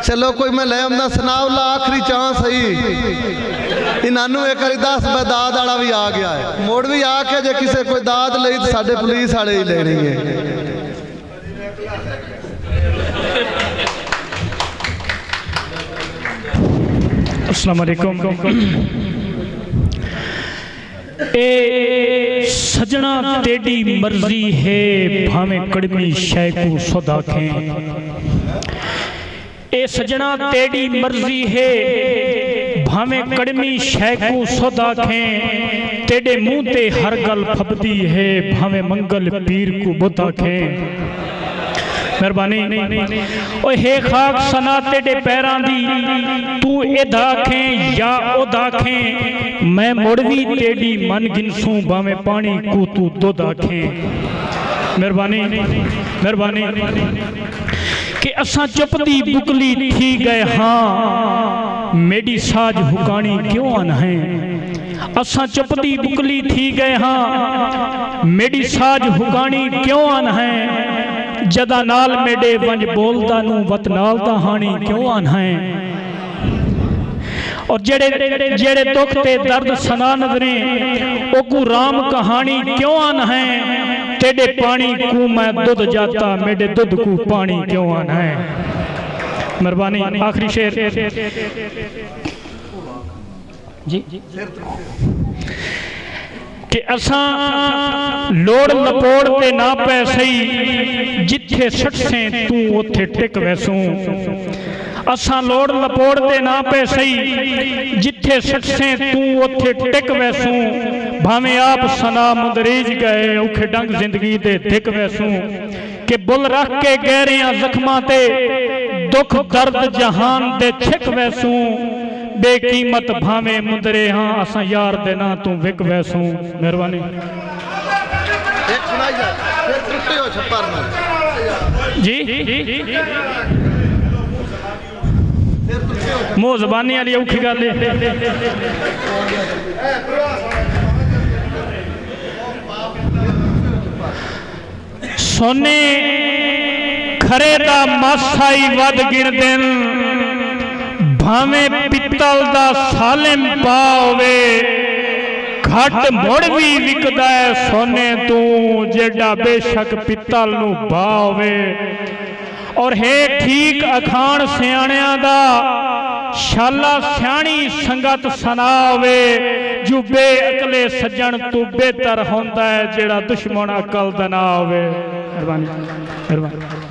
चलो कोई मैं ले आंदा सनाउल्ला आखिरी चांस सही इन्हों एक बार दस मैं दाद वाला भी आ गया है मुड़ भी आके जे किसी कोई दाद ली तो साडे पुलिस वाले ही लेनी है। अस्सलाम वालेकुम। ए सजना तेरी मर्जी है भावें कड़मी शय को सौदा खें। ए सजना तेरी मर्जी है भावें कड़मी शय को सौदा खें। तेरे मुंह ते हर गल फबदी है भावें मंगल पीर को बुता खें। मेहरबानी ओ हे खाक सना तेरे पैरां दी तू इदा खें या उदा खें। मैं मुड़वी तेरी मन गिनसूं भावें पानी को तू दुधा खें। मेहरबानी मेहरबानी कि असा चुपदी बुकली थी गए हाँ मेरी साज हुकानी क्यों अन है। असा चुपदी बुकली थी गए हाँ मेरी साज हुकानी क्यों अन है। जदा नाल मेडे वंज बोलदा नू वत नाल दा हानी क्यों आन है। और जेड़े जेड़े दुख ते दर्द सना नजरे ओकू राम कहानी क्यों आन है। तेरे पानी को मैं दूध जाता मेरे दूध को पानी क्यों आन है। मेहरबानी आखिरी शेर जी कि असा लोड़ लपोड़ ते ना पै सही जिथे सटसे तू उथे टिक वैसूं। असा लोड़ लपोड़ ते ना पै सही जिथे सटसे तू उथे टिक वैसूं। भावें आप सना मुंदरीज गए औखे डंग जिंदगी दे धिक वैसूं। कि बुल रख के गहरियां जख्मां ते दुख दर्द जहान दे छिक वैसूं। बेकीमत भावें मुंदरे हाँ असा यार देना तू विक वैसूं। मेहरबानी जी मुँह जबानी वाली औखी गल सोने खरे दा मासाई वध गिण दिन भावें पित्तल दा सालिम पावे घट मुड़ भी विकदा है सोने तू जेड़ा बेशक पित्तल नू पावे। और हे ठीक अखान सियाणियां दा शाला सियाणी संगत सनावे। जो बे अकले सज्जन तू बेहतर होंदा है जेड़ा दुश्मन अकल दा ना होवे। मेहरबानी मेहरबानी।